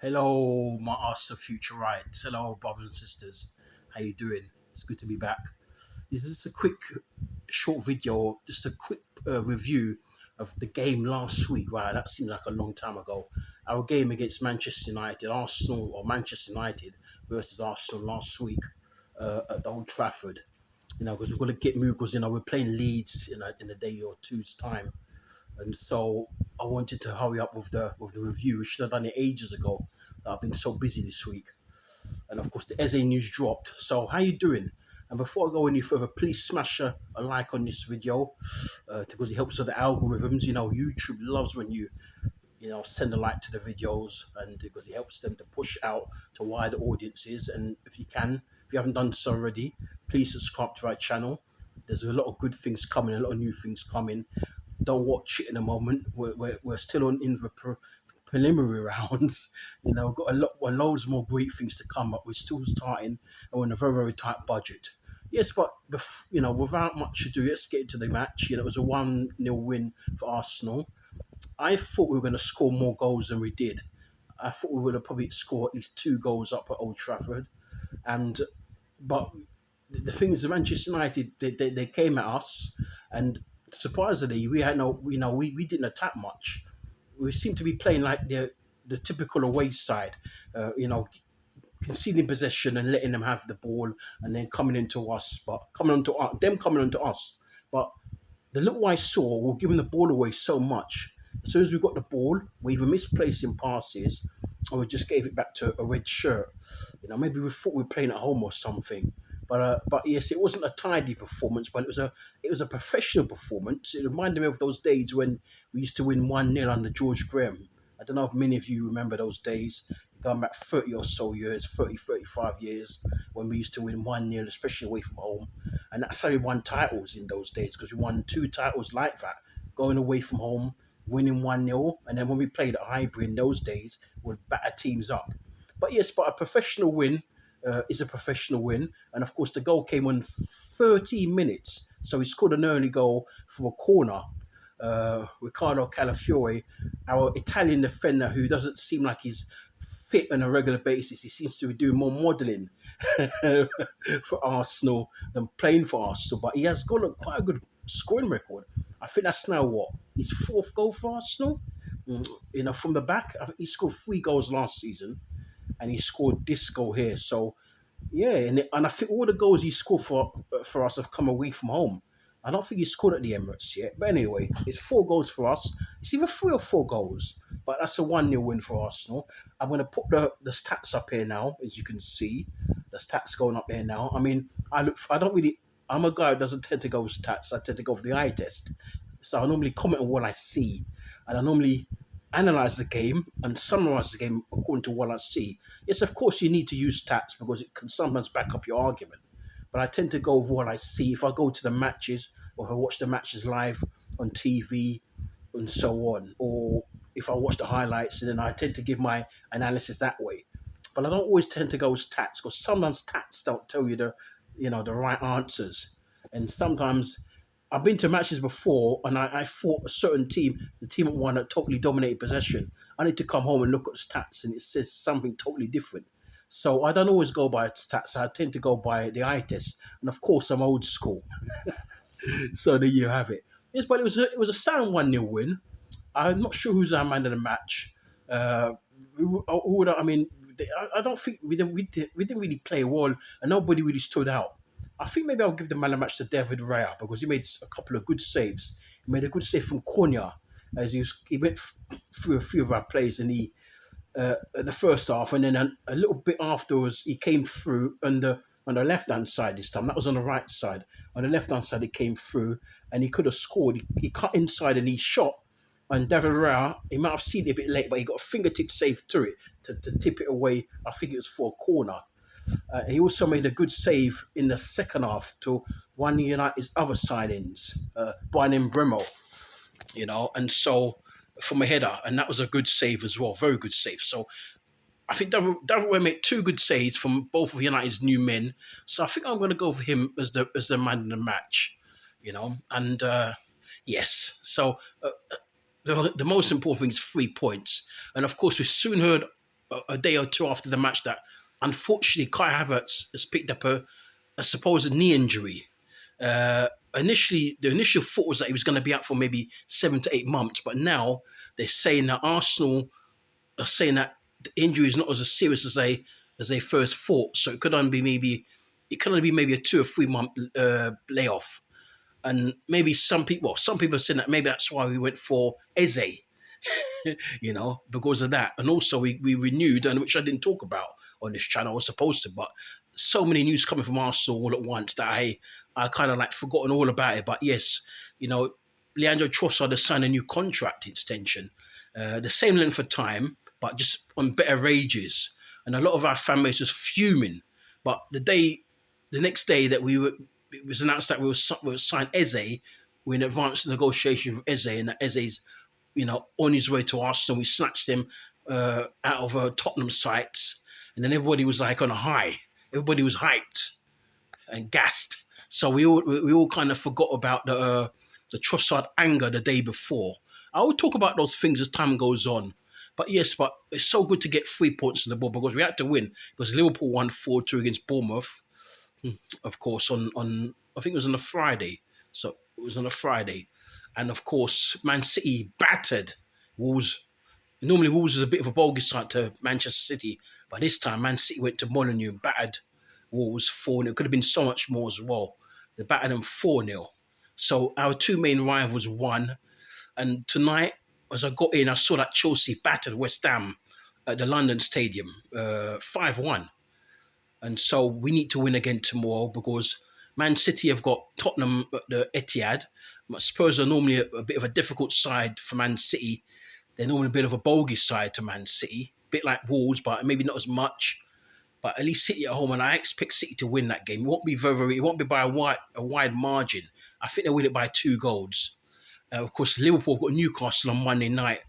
Hello, my Arsenal future rights. Hello, brothers and sisters. How you doing? It's good to be back. This is just a quick, short video, just a quick review of the game last week. Wow, that seems like a long time ago. Our game against Manchester United, Arsenal or Manchester United versus Arsenal last week at the Old Trafford. Because we've got to get moved. Because we're playing Leeds in a day or two's time, and so I wanted to hurry up with the review. We should have done it ages ago. I've been so busy this week, and of course the Eze news dropped. So how you doing? And before I go any further, please smash a like on this video because it helps with the algorithms. YouTube loves when you send a like to the videos, and because it helps them to push out to wider audiences. And if you haven't done so already, please subscribe to our channel. There's a lot of good things coming, a lot of new things coming. Don't watch it in a moment. We're still on in the preliminary rounds. We've got loads more great things to come, but we're still starting, and we're in a very, very tight budget. Yes, but without much ado, let's get into the match. It was a 1-0 win for Arsenal. I thought we were going to score more goals than we did. I thought we would have probably scored at least 2 goals up at Old Trafford, and but the thing is, the Manchester United they came at us, and surprisingly, we had no, we didn't attack much. We seemed to be playing like the typical away side, uh, you know, conceding possession and letting them have the ball, and then coming into us, but coming onto us. But the little I saw, we were giving the ball away so much. As soon as we got the ball, we either misplacing passes, or we just gave it back to a red shirt. Maybe we thought we were playing at home or something. But yes, it wasn't a tidy performance, but it was a professional performance. It reminded me of those days when we used to win 1-0 under George Graham. I don't know if many of you remember those days, going back 30 or so years, 30, 35 years, when we used to win 1-0, especially away from home. And that's how we won titles in those days, because we won 2 titles like that, going away from home, winning 1-0. And then when we played at Highbury in those days, we'd batter teams up. But yes, a professional win is a professional win. And of course, the goal came on 13 minutes. So he scored an early goal from a corner. Riccardo Calafiore, our Italian defender, who doesn't seem like he's fit on a regular basis. He seems to be doing more modelling for Arsenal than playing for Arsenal. But he has got quite a good scoring record. I think that's now what his 4th goal for Arsenal. From the back, he scored 3 goals last season, and he scored this goal here. So yeah, and I think all the goals he scored for us have come away from home. I don't think he scored at the Emirates yet. But anyway, it's 4 goals for us. It's either 3 or 4 goals, but that's a 1-0 win for Arsenal. I'm going to put the stats up here now, as you can see. The stats going up here now. I mean, I'm a guy who doesn't tend to go with stats. I tend to go for the eye test. So I normally comment on what I see, and I normally analyze the game and summarize the game according to what I see. Yes, of course, you need to use stats because it can sometimes back up your argument. But I tend to go with what I see. If I go to the matches, or if I watch the matches live on TV and so on, or if I watch the highlights, and then I tend to give my analysis that way. But I don't always tend to go with stats, because sometimes stats don't tell you the right answers, and sometimes I've been to matches before, and I fought a certain team, the team that won, that totally dominated possession. I need to come home and look at the stats, and it says something totally different. So I don't always go by stats. I tend to go by the eye test, and of course I'm old school. So there you have it. Yes, but it was a sound 1-0 win. I'm not sure who's our man of the match. I mean, I don't think we didn't really play well, and nobody really stood out. I think maybe I'll give the man of the match to David Raya, because he made a couple of good saves. He made a good save from Konya, as he went through a few of our players in the first half, and then a little bit afterwards he came through on the left hand side this time. That was on the right side. On the left hand side he came through, and he could have scored. He cut inside and he shot. And David Raya, he might have seen it a bit late, but he got a fingertip save through it to tip it away. I think it was for a corner. He also made a good save in the second half to one of United's other signings, Brian Bremo, and so from a header, and that was a good save as well, very good save. So I think David made 2 good saves from both of United's new men. So I think I'm going to go for him as the man in the match, and yes. So the most important thing is 3 points, and of course we soon heard a day or two after the match that unfortunately Kai Havertz has picked up a supposed knee injury. Initially, the initial thought was that he was going to be out for maybe 7 to 8 months, but now they're saying that Arsenal are saying that the injury is not as serious as they first thought. So it could only be maybe a 2 or 3 month layoff. And maybe some people are saying that maybe that's why we went for Eze, because of that. And also we renewed, and which I didn't talk about on this channel, I was supposed to, but so many news coming from Arsenal all at once that I kind of like forgotten all about it. But yes, Leandro Trossard has signed a new contract extension, the same length of time, but just on better wages. And a lot of our fan base was fuming. But the next day that it was announced that we were signed Eze, we're in advanced negotiation with Eze, and that Eze's, on his way to Arsenal. We snatched him out of a Tottenham site, and then everybody was like on a high. Everybody was hyped and gassed. So we all kind of forgot about the Trossard anger the day before. I will talk about those things as time goes on. But yes, it's so good to get 3 points on the board because we had to win because Liverpool won 4-2 against Bournemouth. Of course, on I think it was on a Friday. So it was on a Friday. And of course, Man City battered Wolves. Normally, Wolves is a bit of a bogus side to Manchester City. But this time, Man City went to Molineux and battered Wolves 4-0. It could have been so much more as well. They battered them 4-0. So our two main rivals won. And tonight, as I got in, I saw that Chelsea battered West Ham at the London Stadium, 5-1. And so we need to win again tomorrow because Man City have got Tottenham at the Etihad. Spurs are normally a bit of a difficult side for Man City. They're normally a bit of a bogey side to Man City, a bit like Wolves, but maybe not as much. But at least City at home, and I expect City to win that game. It won't be it won't be by a wide margin. I think they'll win it by 2 goals. Of course, Liverpool have got Newcastle on Monday night.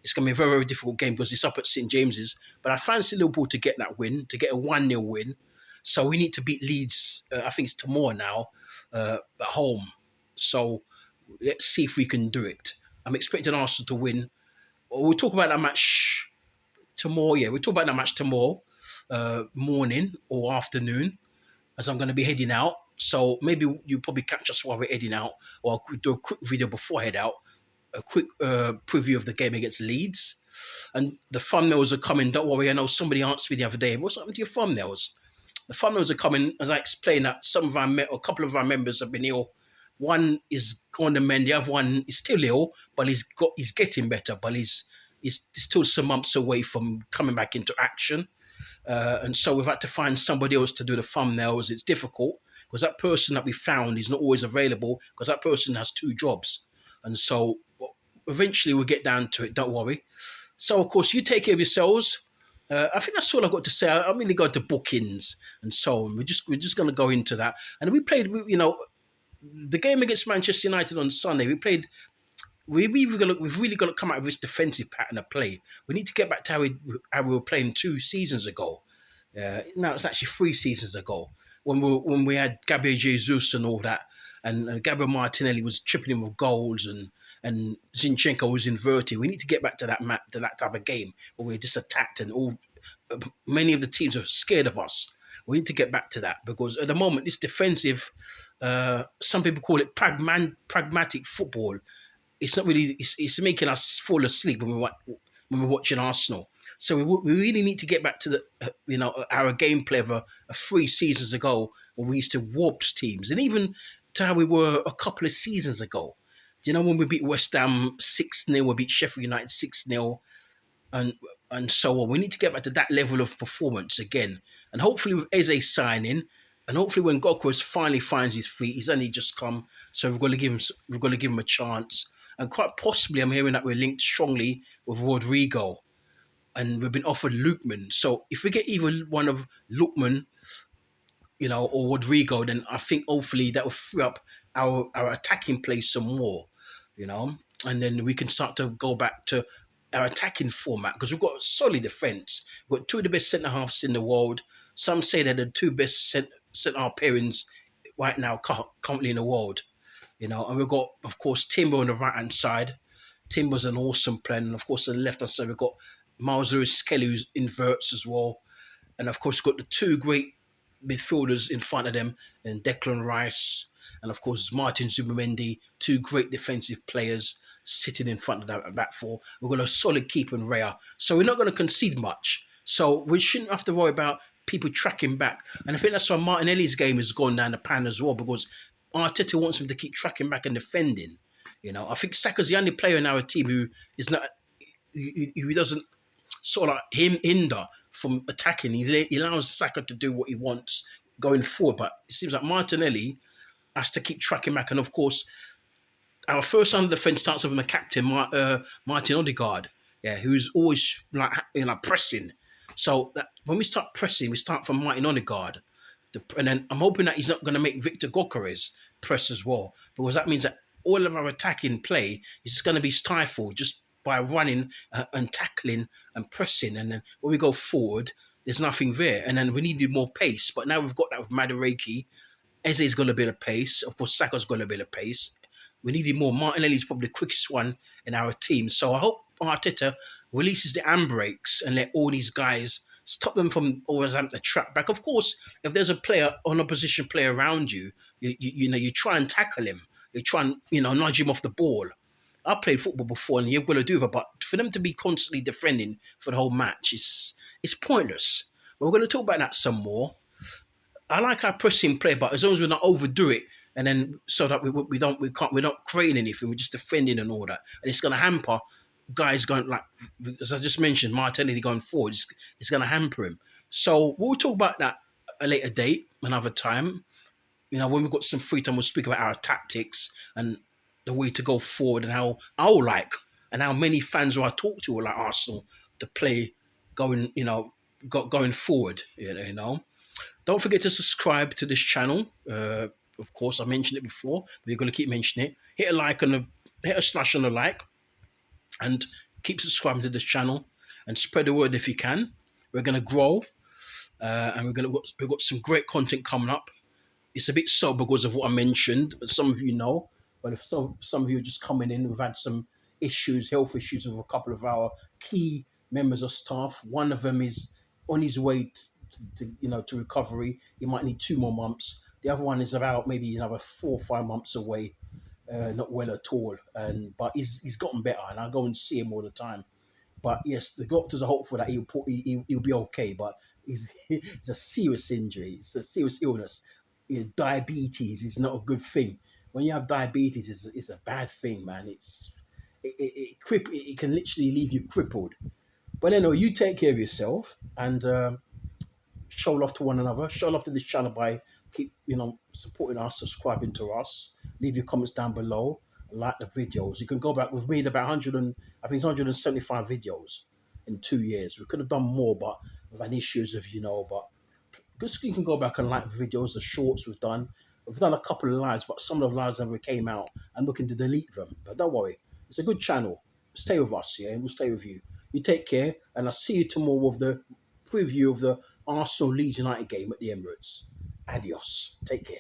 It's going to be a very, very difficult game because it's up at St James's. But I fancy Liverpool to get that win, to get a 1-0 win. So we need to beat Leeds, I think it's tomorrow now, at home. So let's see if we can do it. I'm expecting Arsenal to win. We'll talk about that match tomorrow. Yeah, we'll talk about that match tomorrow morning or afternoon as I'm going to be heading out. So maybe you probably catch us while we're heading out, or I'll do a quick video before I head out, a quick preview of the game against Leeds. And the thumbnails are coming. Don't worry, I know somebody asked me the other day, what's happened to your thumbnails? The thumbnails are coming, as I explained, that a couple of our members have been ill. One is on the mend, the other one is still ill, but he's getting better, but he's still some months away from coming back into action. And so we've had to find somebody else to do the thumbnails. It's difficult because that person that we found is not always available because that person has 2 jobs. And so eventually we'll get down to it, don't worry. So, of course, you take care of yourselves. I think that's all I've got to say. I'm really going to bookings and so on. We're just going to go into that. And we played, the game against Manchester United on Sunday. We've really got to come out of this defensive pattern of play. We need to get back to how we were playing 2 seasons ago. No, it's actually 3 seasons ago when we had Gabriel Jesus and all that, and Gabriel Martinelli was chipping in with goals and Zinchenko was inverted. We need to get back to that type of game where we're just attacked and many of the teams are scared of us. We need to get back to that because at the moment this defensive, some people call it pragmatic football. It's not really. It's making us fall asleep when we're watching Arsenal. So we really need to get back to our gameplay of 3 seasons ago when we used to warp teams, and even to how we were a couple of seasons ago. Do you know when we beat West Ham 6-0, we beat Sheffield United 6-0, and so on. We need to get back to that level of performance again, and hopefully with Eze signing, and hopefully when Gokos finally finds his feet, he's only just come, so we've got to give him a chance. And quite possibly, I'm hearing that we're linked strongly with Rodrigo, and we've been offered Lookman. So if we get either one of Lookman, or Rodrigo, then I think hopefully that will free up our attacking play some more, and then we can start to go back to our attacking format because we've got a solid defence. We've got 2 of the best centre halves in the world. Some say they're the 2 best centre half pairings right now currently in the world. And we've got, of course, Timber on the right-hand side. Timber's an awesome player. And, of course, on the left-hand side, we've got Miles Lewis-Skelly who inverts as well, and of course got the two great midfielders in front of them, and Declan Rice, and of course Martin Zubimendi, two great defensive players sitting in front of that back four. We've got a solid keeper in Raya, so we're not going to concede much. So we shouldn't have to worry about people tracking back. And I think that's why Martinelli's game has gone down the pan as well, because Arteta wants him to keep tracking back and defending. I think Saka's the only player in our team who is not, who doesn't sort of hinder from attacking. He allows Saka to do what he wants going forward. But it seems like Martinelli has to keep tracking back. And of course, our first line of defence starts with a captain, Martin Odegaard, who's always pressing. So that when we start pressing, we start from Martin Odegaard. And then I'm hoping that he's not going to make Victor Gyökeres press as well, because that means that all of our attacking play is just going to be stifled just by running and tackling and pressing. And then when we go forward, there's nothing there. And then we needed more pace. But now we've got that with Madueke. Eze's got a bit of pace. Of course, Saka's got a bit of pace. We needed more. Martinelli's probably the quickest one in our team. So I hope Arteta releases the handbrakes and let all these guys stop them from always having to track back. Of course, if there's a player, an opposition player around you, you try and tackle him. You try and nudge him off the ball. I played football before, and you've got to do that. But for them to be constantly defending for the whole match, it's pointless. But we're going to talk about that some more. I like our pressing play, but as long as we don't overdo it, and then so that we're not creating anything, we're just defending and all that, and it's going to hamper guys going, like as I just mentioned, Martinelli going forward. It's going to hamper him. So we'll talk about that at a later date, another time. When we've got some free time, we'll speak about our tactics and the way to go forward, and how how many fans who I talk to like Arsenal to play going forward. Don't forget to subscribe to this channel. Of course, I mentioned it before, but you're going to keep mentioning it. Hit a like hit a slash on the like, and keep subscribing to this channel and spread the word if you can. We're going to grow, and we've got some great content coming up. It's a bit slow because of what I mentioned. Some of you know, but if some of you are just coming in, we've had some health issues with a couple of our key members of staff. One of them is on his way to recovery. He might need 2 more months. The other one is about maybe another 4 or 5 months away, not well at all. But he's gotten better, and I go and see him all the time. But yes, the doctors are hopeful that he'll be okay. But it's a serious injury. It's a serious illness. Diabetes is not a good thing. When you have diabetes, it's a bad thing, man. It can literally leave you crippled. But anyway, you take care of yourself, and show love to one another. Show love to this channel by keep supporting us, subscribing to us. Leave your comments down below. Like the videos. You can go back. We've made about 175 videos in 2 years. We could have done more, but we've had issues of but just you can go back and like the videos, the shorts we've done. We've done a couple of lives, but some of the lives never came out. I'm looking to delete them. But don't worry, it's a good channel. Stay with us, and we'll stay with you. You take care, and I'll see you tomorrow with the preview of the Arsenal Leeds United game at the Emirates. Adios. Take care.